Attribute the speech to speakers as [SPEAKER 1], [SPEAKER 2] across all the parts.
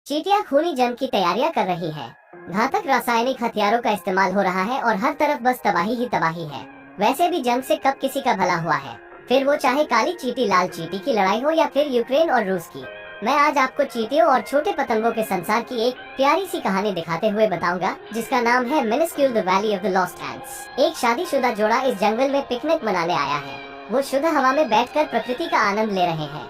[SPEAKER 1] चींटियां खूनी जंग की तैयारियां कर रही है। घातक रासायनिक हथियारों का इस्तेमाल हो रहा है और हर तरफ बस तबाही ही तबाही है। वैसे भी जंग से कब किसी का भला हुआ है, फिर वो चाहे काली चींटी लाल चींटी की लड़ाई हो या फिर यूक्रेन और रूस की। मैं आज आपको चींटियों और छोटे पतंगों के संसार की एक प्यारी सी कहानी दिखाते हुए बताऊंगा, जिसका नाम है minuscule the valley of the lost ants. एक शादीशुदा जोड़ा इस जंगल में पिकनिक मनाने आया है। वो शुद्ध हवा में बैठकर प्रकृति का आनंद ले रहे हैं।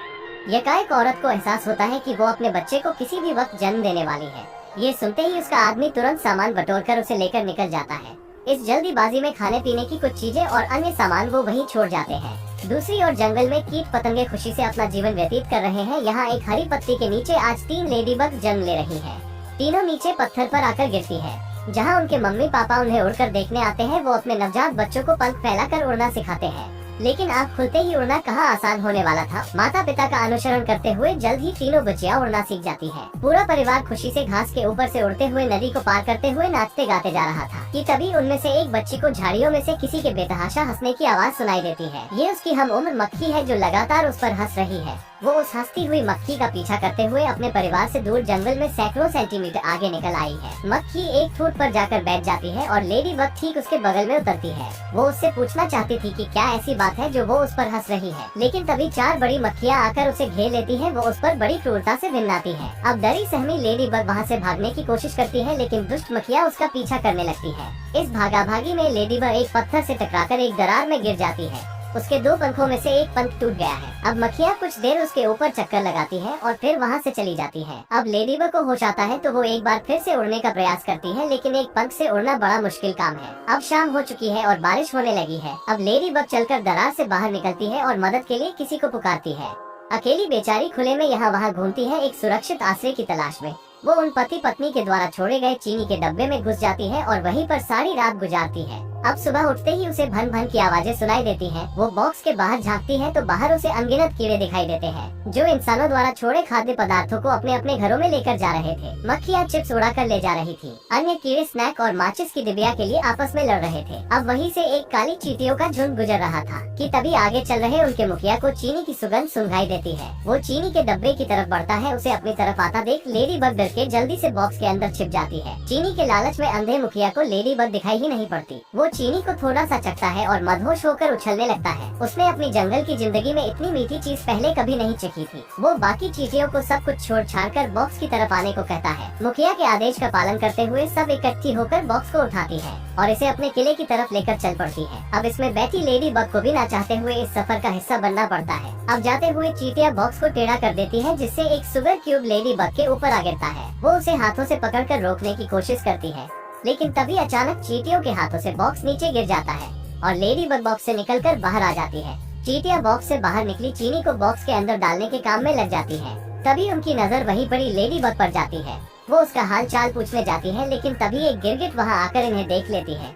[SPEAKER 1] यकाएक औरत को एहसास होता है कि वो अपने बच्चे को किसी भी वक्त जन्म देने वाली है। ये सुनते ही उसका आदमी तुरंत सामान बटोरकर उसे लेकर निकल जाता है। इस जल्दीबाजी में खाने पीने की कुछ चीजें और अन्य सामान वो वहीं छोड़ जाते हैं। दूसरी ओर जंगल में कीट पतंगे खुशी से अपना जीवन व्यतीत कर रहे हैं। यहाँ एक हरी पत्ती के नीचे आज 3 लेडीबग जन्म ले रही है। तीनों नीचे पत्थर पर आकर गिरती है। जहाँ उनके मम्मी पापा उन्हें उड़कर देखने आते हैं, वो अपने नवजात बच्चों को पंख फैलाकर उड़ना सिखाते हैं। लेकिन आँख खुलते ही उड़ना कहाँ आसान होने वाला था। माता पिता का अनुसरण करते हुए जल्द ही तीनों बच्चियां उड़ना सीख जाती है। पूरा परिवार खुशी से घास के ऊपर से उड़ते हुए नदी को पार करते हुए नाचते गाते जा रहा था कि तभी उनमें से एक बच्ची को झाड़ियों में से किसी के बेतहाशा हंसने की आवाज सुनाई देती है। ये उसकी हम उम्र मक्खी है जो लगातार उस पर हंस रही है। वो उस हंसती हुई मक्खी का पीछा करते हुए अपने परिवार से दूर जंगल में सैकड़ों सेंटीमीटर आगे निकल आई है। मक्खी एक ठूंठ पर जाकर बैठ जाती है और लेडी बग ठीक उसके बगल में उतरती है। वो उससे पूछना चाहती थी कि क्या ऐसी बात है जो वो उस पर हंस रही है, लेकिन तभी 4 बड़ी मक्खियाँ आकर उसे घेर लेती हैं। वो उस पर बड़ी क्रूरता से भिन्नाती है। अब डरी सहमी लेडी बग वहाँ से भागने की कोशिश करती है, लेकिन दुष्ट मक्खियाँ उसका पीछा करने लगती है। इस भागाभागी में लेडी बग एक पत्थर से टकराकर एक दरार में गिर जाती है। उसके 2 पंखों में से एक पंख टूट गया है। अब मक्खियाँ कुछ देर उसके ऊपर चक्कर लगाती है और फिर वहाँ से चली जाती है। अब लेडीबग को होश आता है तो वो एक बार फिर से उड़ने का प्रयास करती है, लेकिन एक पंख से उड़ना बड़ा मुश्किल काम है। अब शाम हो चुकी है और बारिश होने लगी है। अब लेडीबग चलकर दरार से बाहर निकलती है और मदद के लिए किसी को पुकारती है। अकेली बेचारी खुले में यहाँ वहाँ घूमती है, एक सुरक्षित आश्रय की तलाश में। वो उन पति पत्नी के द्वारा छोड़े गए चीनी के डब्बे में घुस जाती है और वहीं पर सारी रात गुजारती है। अब सुबह उठते ही उसे भन भन की आवाजें सुनाई देती हैं। वो बॉक्स के बाहर झांकती है तो बाहर उसे अनगिनत कीड़े दिखाई देते हैं, जो इंसानों द्वारा छोड़े खाद्य पदार्थों को अपने अपने घरों में लेकर जा रहे थे। मक्खियाँ चिप्स उड़ाकर ले जा रही थी। अन्य कीड़े स्नैक और माचिस की डिबिया के लिए आपस में लड़ रहे थे। अब वहीं से एक काली चींटियों का झुंड गुजर रहा था कि तभी आगे चल रहे उनके मुखिया को चीनी की सुगंध सुंघाई देती है। वो चीनी के डब्बे की तरफ बढ़ता है। उसे अपनी तरफ आता देख लेडी बग डर के जल्दी से बॉक्स के अंदर छिप जाती है। चीनी के लालच में अंधे मुखिया को लेडी बग दिखाई ही नहीं पड़ती। वो चीनी को थोड़ा सा चखता है और मदहोश होकर उछलने लगता है। उसने अपनी जंगल की जिंदगी में इतनी मीठी चीज पहले कभी नहीं चखी थी। वो बाकी चींटियों को सब कुछ छोड़ छाड़ कर बॉक्स की तरफ आने को कहता है। मुखिया के आदेश का पालन करते हुए सब इकट्ठी होकर बॉक्स को उठाती है और इसे अपने किले की तरफ लेकर चल पड़ती है। अब इसमें बैठी लेडी बग को भी ना चाहते हुए इस सफर का हिस्सा बनना पड़ता है। अब जाते हुए चींटियां बॉक्स को टेढ़ा कर देती है, जिससे एक सुगर क्यूब लेडी बग के ऊपर आ गिरता है। वो उसे हाथों से पकड़कर रोकने की कोशिश करती है, लेकिन तभी अचानक चींटियों के हाथों से बॉक्स नीचे गिर जाता है और लेडी बग बॉक्स से निकलकर बाहर आ जाती है। चींटियां बॉक्स से बाहर निकली चीनी को बॉक्स के अंदर डालने के काम में लग जाती है। तभी उनकी नजर वहीं पड़ी लेडी बग पर जाती है। वो उसका हाल चाल पूछने जाती है, लेकिन तभी एक गिरगिट वहाँ आकर इन्हें देख लेती है।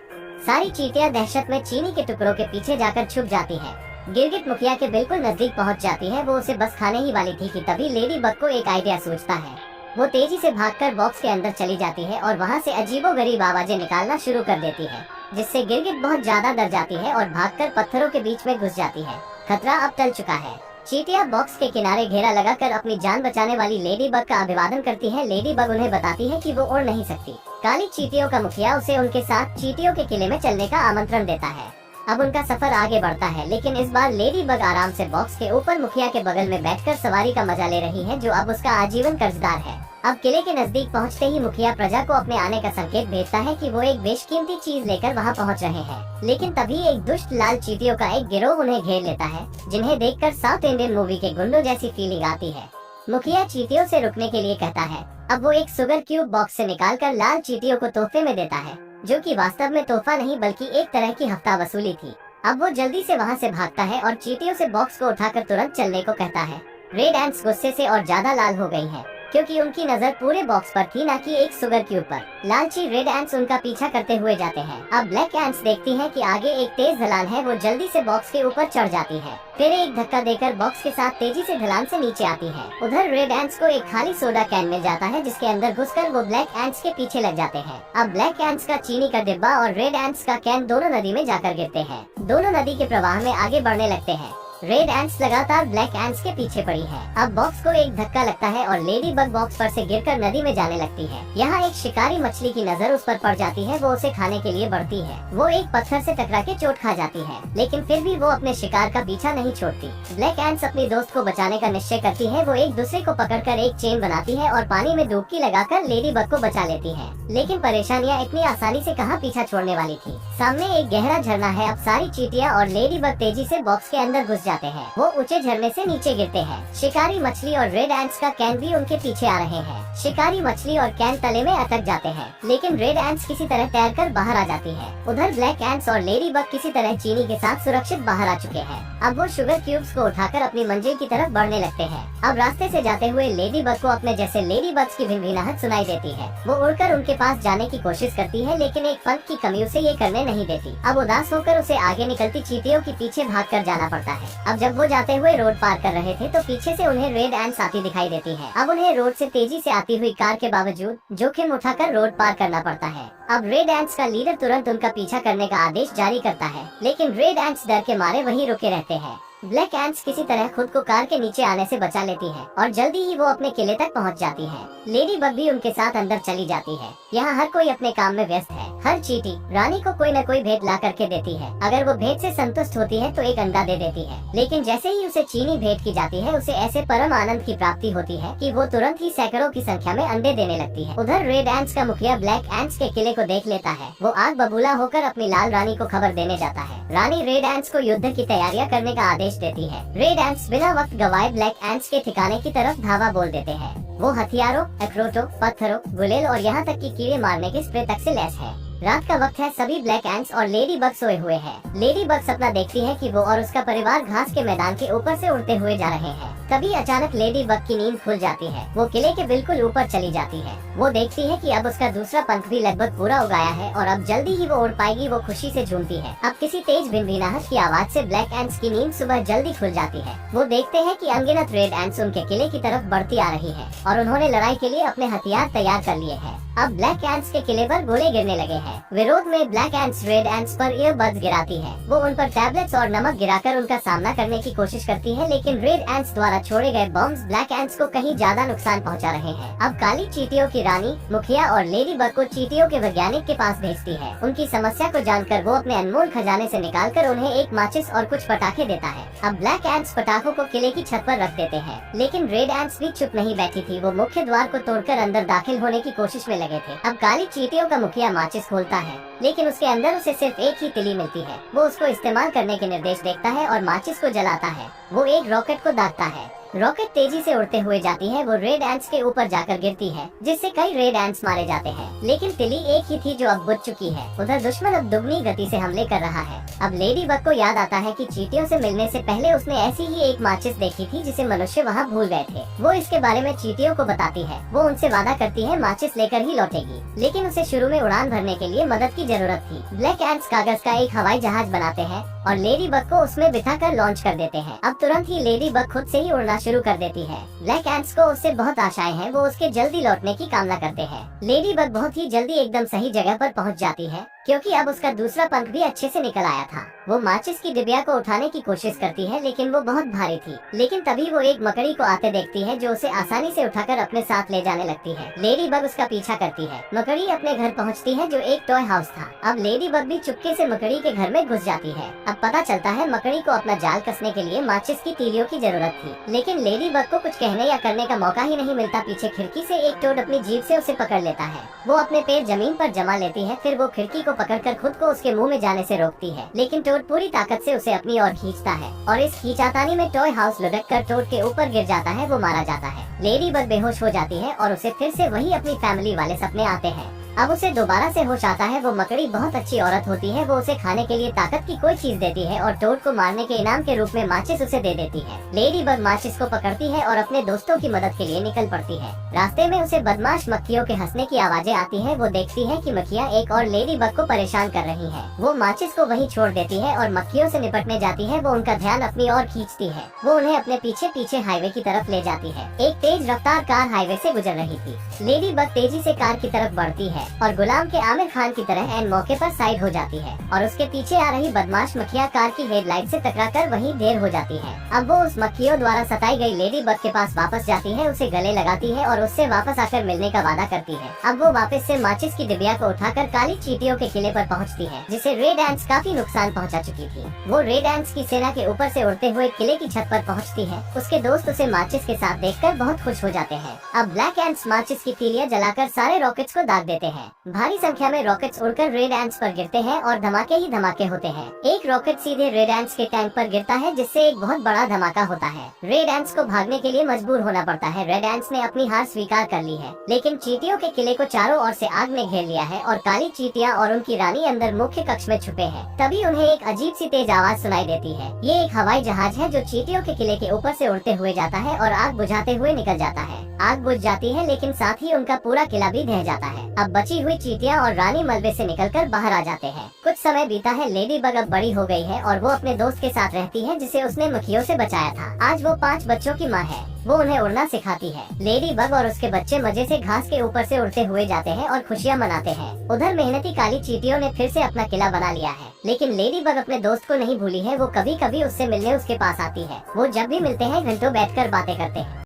[SPEAKER 1] सारी चींटियां दहशत में चीनी के टुकड़ों के पीछे जाकर छुप जाती है। गिरगिट मुखिया के बिल्कुल नजदीक पहुँच जाती है। वो उसे बस खाने ही वाली थी कि तभी लेडी बग को एक आइडिया सूझता है। वो तेजी से भागकर बॉक्स के अंदर चली जाती है और वहाँ से अजीबोगरीब आवाजें निकालना शुरू कर देती है, जिससे गिरगिट बहुत ज्यादा डर जाती है और भागकर पत्थरों के बीच में घुस जाती है। खतरा अब टल चुका है। चींटियां बॉक्स के किनारे घेरा लगाकर अपनी जान बचाने वाली लेडी बग का अभिवादन करती है। लेडी बग उन्हें बताती है कि वो उड़ नहीं सकती। काली चींटियों का मुखिया उसे उनके साथ चींटियों के किले में चलने का आमंत्रण देता है। अब उनका सफर आगे बढ़ता है, लेकिन इस बार लेडी बग आराम से बॉक्स के ऊपर मुखिया के बगल में बैठकर सवारी का मजा ले रही है, जो अब उसका आजीवन कर्जदार है। अब किले के नजदीक पहुंचते ही मुखिया प्रजा को अपने आने का संकेत भेजता है कि वो एक बेशकीमती चीज लेकर वहां पहुंच रहे हैं। लेकिन तभी एक दुष्ट लाल चींटियों का एक गिरोह उन्हें घेर लेता है, जिन्हें देखकर साउथ इंडियन मूवी के गुंडों जैसी फीलिंग आती है। मुखिया चींटियों से रुकने के लिए कहता है। अब वो एक सुगर क्यूब बॉक्स से निकालकर लाल चींटियों को तोहफे में देता है, जो कि वास्तव में तोहफा नहीं बल्कि एक तरह की हफ्ता वसूली थी। अब वो जल्दी से वहाँ से भागता है और चींटियों से बॉक्स को उठाकर तुरंत चलने को कहता है। रेड एंट्स गुस्से से और ज्यादा लाल हो गई हैं, क्योंकि उनकी नजर पूरे बॉक्स पर थी, न कि एक सुगर क्यूब पर। लालची रेड एंट्स उनका पीछा करते हुए जाते हैं। अब ब्लैक एंट्स देखती हैं कि आगे एक तेज ढलान है। वो जल्दी से बॉक्स के ऊपर चढ़ जाती है, फिर एक धक्का देकर बॉक्स के साथ तेजी से ढलान से नीचे आती है। उधर रेड एंट्स को एक खाली सोडा कैन मिल जाता है, जिसके अंदर घुसकर वो ब्लैक एंट्स के पीछे लग जाते हैं। अब ब्लैक एंट्स का चीनी का डिब्बा और रेड एंट्स का कैन दोनों नदी में जाकर गिरते हैं। दोनों नदी के प्रवाह में आगे बढ़ने लगते हैं। रेड एंट्स लगातार ब्लैक एंट्स के पीछे पड़ी है। अब बॉक्स को एक धक्का लगता है और लेडी बग बॉक्स पर से गिरकर नदी में जाने लगती है। यहाँ एक शिकारी मछली की नजर उस पर पड़ जाती है। वो उसे खाने के लिए बढ़ती है। वो एक पत्थर से टकरा के चोट खा जाती है, लेकिन फिर भी वो अपने शिकार का पीछा नहीं छोड़ती। ब्लैक एंट्स अपनी दोस्त को बचाने का निश्चय करती है। वो एक दूसरे को पकड़कर एक चेन बनाती है और पानी में डुबकी लगाकर लेडी बग को बचा लेती है। लेकिन परेशानियाँ इतनी आसानी से कहाँ पीछा छोड़ने वाली थी। सामने एक गहरा झरना है। अब सारी चींटियां और लेडी बग तेजी से बॉक्स के अंदर घुस जाते हैं। वो ऊंचे झरने से नीचे गिरते हैं। शिकारी मछली और रेड एंट्स का कैन भी उनके पीछे आ रहे हैं। शिकारी मछली और कैन तले में अटक जाते हैं, लेकिन रेड एंट्स किसी तरह तैरकर बाहर आ जाती है। उधर ब्लैक एंट्स और लेडी बग किसी तरह चीनी के साथ सुरक्षित बाहर आ चुके हैं। अब वो शुगर क्यूब्स को उठाकर अपनी मंजिल की तरफ बढ़ने लगते हैं। अब रास्ते से जाते हुए लेडी बग को अपने जैसे लेडी बग्स की भिनभिनाहट सुनाई देती है। वो उड़कर उनके पास जाने की कोशिश करती है, लेकिन एक पंख की कमी उसे ये करने नहीं देती। अब उदास होकर उसे आगे निकलती चींटियों के पीछे भागकर जाना पड़ता है। अब जब वो जाते हुए रोड पार कर रहे थे तो पीछे से उन्हें रेड एंट्स आती दिखाई देती है। अब उन्हें रोड से तेजी से आती हुई कार के बावजूद जोखिम उठाकर रोड पार करना पड़ता है। अब रेड एंट्स का लीडर तुरंत उनका पीछा करने का आदेश जारी करता है, लेकिन रेड एंट्स डर के मारे वहीं रुके रहते हैं। ब्लैक एंट्स किसी तरह खुद को कार के नीचे आने से बचा लेती है और जल्दी ही वो अपने किले तक पहुंच जाती है। लेडी बग भी उनके साथ अंदर चली जाती है। यहाँ हर कोई अपने काम में व्यस्त है। हर चींटी रानी को कोई न कोई भेंट ला करके देती है। अगर वो भेंट से संतुष्ट होती है तो एक अंडा दे देती है, लेकिन जैसे ही उसे चीनी भेंट की जाती है उसे ऐसे परम आनंद की प्राप्ति होती है कि वो तुरंत ही सैकड़ों की संख्या में अंडे देने लगती है। उधर रेड एंट्स का मुखिया ब्लैक एंट्स के किले को देख लेता है। वो आग बबूला होकर अपनी लाल रानी को खबर देने जाता है। रानी रेड एंट्स को युद्ध की तैयारियां करने का आदेश देती है। रेड एंट्स बिना वक्त गवाए ब्लैक एंट्स के ठिकाने की तरफ धावा बोल देते हैं। वो हथियारों, अखरोटों, पत्थरों, गुलेल और यहाँ तक कि कीड़े मारने के स्प्रे तक से लैस है। रात का वक्त है। सभी ब्लैक एंट्स और लेडी बग सोए हुए हैं। लेडी बग सपना देखती है कि वो और उसका परिवार घास के मैदान के ऊपर से उड़ते हुए जा रहे हैं। तभी अचानक लेडी बग की नींद खुल जाती है। वो किले के बिल्कुल ऊपर चली जाती है। वो देखती है कि अब उसका दूसरा पंख भी लगभग पूरा उगाया है और अब जल्दी ही वो उड़ पाएगी। वो खुशी से झूमती है। अब किसी तेज भिनभिनाहट की आवाज से ब्लैक एंट्स की नींद सुबह जल्दी खुल जाती है। वो देखते हैं कि अनगिनत रेड एंट्स उनके किले की तरफ बढ़ती आ रही है और उन्होंने लड़ाई के लिए अपने हथियार तैयार कर लिए हैं। अब ब्लैक एंट्स के किले पर गोले गिरने लगे हैं। विरोध में ब्लैक एंट्स रेड एंट्स पर ईयरबड्स गिराती है। वो उन पर टैबलेट्स और नमक गिराकर उनका सामना करने की कोशिश करती है, लेकिन रेड एंट्स द्वारा छोड़े गए बॉम्ब्स ब्लैक एंट्स को कहीं ज्यादा नुकसान पहुंचा रहे हैं। अब काली चींटियों की रानी मुखिया और लेडी बग को चींटियों के वैज्ञानिक के पास भेजती है। उनकी समस्या को जानकर वो अपने अनमोल खजाने से निकालकर उन्हें एक माचिस और कुछ पटाखे देता है। अब ब्लैक एंट्स पटाखों को किले की छत पर रख देते हैं, लेकिन रेड एंट्स भी चुप नहीं बैठी थी। वो मुख्य द्वार को तोड़कर अंदर दाखिल होने की कोशिश में लगे थे। अब काली चींटियों का मुखिया माचिस खोलता है, लेकिन उसके अंदर उसे सिर्फ एक ही तिली मिलती है। वो उसको इस्तेमाल करने के निर्देश देखता है और माचिस को जलाता है। वो एक रॉकेट को दागता है। रॉकेट तेजी से उड़ते हुए जाती है। वो रेड एंट्स के ऊपर जाकर गिरती है, जिससे कई रेड एंट्स मारे जाते हैं, लेकिन तिली एक ही थी जो अब बुझ चुकी है। उधर दुश्मन अब दुगनी गति से हमले कर रहा है। अब लेडी बग को याद आता है कि चींटियों से मिलने से पहले उसने ऐसी ही एक माचिस देखी थी जिसे मनुष्य वहाँ भूल गए थे। वो इसके बारे में चींटियों को बताती है। वो उनसे वादा करती है माचिस लेकर ही लौटेगी, लेकिन उसे शुरू में उड़ान भरने के लिए मदद की जरूरत थी। ब्लैक एंट्स कागज का एक हवाई जहाज बनाते हैं और लेडी बग को उसमें बिठाकर लॉन्च कर देते हैं। अब तुरंत ही लेडी बग खुद से ही उड़ना शुरू कर देती है। ब्लैक एंट्स को उससे बहुत आशाएं हैं। वो उसके जल्दी लौटने की कामना करते हैं। लेडी बग बहुत ही जल्दी एकदम सही जगह पर पहुंच जाती है, क्योंकि अब उसका दूसरा पंख भी अच्छे से निकल आया था। वो माचिस की डिबिया को उठाने की कोशिश करती है, लेकिन वो बहुत भारी थी। लेकिन तभी वो एक मकड़ी को आते देखती है जो उसे आसानी से उठाकर अपने साथ ले जाने लगती है। लेडी बग उसका पीछा करती है। मकड़ी अपने घर पहुंचती है जो एक टॉय हाउस था। अब लेडी बग भी चुपके से मकड़ी के घर में घुस जाती है। अब पता चलता है मकड़ी को अपना जाल कसने के लिए माचिस की तीलियों की जरूरत थी, लेकिन लेडी बग को कुछ कहने या करने का मौका ही नहीं मिलता। पीछे खिड़की से एक टोड अपनी जीभ से उसे पकड़ लेता है। वो अपने पैर जमीन पर जमा लेती है। फिर वो खिड़की को पकड़कर खुद को उसके मुंह में जाने से रोकती है, लेकिन टोड पूरी ताकत से उसे अपनी ओर खींचता है और इस खींचातानी में टॉय हाउस लुढ़क कर टोड के ऊपर गिर जाता है। वो मारा जाता है। लेडी बग बेहोश हो जाती है और उसे फिर से वही अपनी फैमिली वाले सपने आते हैं। अब उसे दोबारा से होश आता है। वो मकड़ी बहुत अच्छी औरत होती है। वो उसे खाने के लिए ताकत की कोई चीज देती है और टोड को मारने के इनाम के रूप में माचिस उसे दे देती है। लेडी बग माचिस को पकड़ती है और अपने दोस्तों की मदद के लिए निकल पड़ती है। रास्ते में उसे बदमाश मक्खियों के हंसने की आवाजें आती है। वो देखती है कि मक्खियाँ एक और लेडी बग को परेशान कर रही है। वो माचिस को वहीं छोड़ देती है और मक्खियों से निपटने जाती है। वो उनका ध्यान अपनी ओर खींचती है। वो उन्हें अपने पीछे पीछे हाईवे की तरफ ले जाती है। एक तेज रफ्तार कार हाईवे से गुजर रही थी। लेडी बग तेजी से कार की तरफ बढ़ती है। है और गुलाम के आमिर खान की तरह एन मौके पर साइड हो जाती है और उसके पीछे आ रही बदमाश मक्खियाँ कार की हेडलाइट से टकराकर वहीं ढेर हो जाती है। अब वो उस मक्खियों द्वारा सताई गई लेडी बग के पास वापस जाती है, उसे गले लगाती है और उससे वापस आकर मिलने का वादा करती है। अब वो वापस से माचिस की डिबिया को उठाकर काली चींटियों के किले पर पहुंचती है, जिसे रेड एंट्स काफी नुकसान पहुंचा चुकी थी। वो रेड एंट्स की सेना के ऊपर से उड़ते हुए किले की छत पर पहुंचती है। उसके दोस्त उसे माचिस के साथ देखकर बहुत खुश हो जाते हैं। अब ब्लैक एंट्स माचिस की तीलियां जलाकर सारे रॉकेट्स को दाग देते हैं। भारी संख्या में रॉकेट्स उड़कर रेड एंट्स पर गिरते हैं और धमाके ही धमाके होते हैं। एक रॉकेट सीधे रेड एंट्स के टैंक पर गिरता है, जिससे एक बहुत बड़ा धमाका होता है। रेड एंट्स को भागने के लिए मजबूर होना पड़ता है। रेड एंट्स ने अपनी हार स्वीकार कर ली है, लेकिन चींटियों के किले को चारों ओर से आग ने घेर लिया है और काली चींटियां और उनकी रानी अंदर मुख्य कक्ष में छुपे हैं। तभी उन्हें एक अजीब सी तेज आवाज सुनाई देती है। ये एक हवाई जहाज है जो चींटियों के किले के ऊपर से उड़ते हुए जाता है और आग बुझाते हुए निकल जाता है। आग बुझ जाती है, लेकिन साथ ही उनका पूरा किला भी ढह जाता है। अब बची हुई चींटियां और रानी मलबे से निकलकर बाहर आ जाते हैं। कुछ समय बीता है। लेडी बग अब बड़ी हो गई है और वो अपने दोस्त के साथ रहती है, जिसे उसने मक्खियों से बचाया था। आज वो 5 बच्चों की माँ है। वो उन्हें उड़ना सिखाती है। लेडी बग और उसके बच्चे मजे से घास के ऊपर से उड़ते हुए जाते हैं और खुशियाँ मनाते हैं। उधर मेहनती काली चींटियों ने फिर से अपना किला बना लिया है, लेकिन लेडी बग अपने दोस्त को नहीं भूली है। वो कभी कभी उससे मिलने उसके पास आती है। वो जब भी मिलते हैं घंटों बैठकर बातें करते हैं।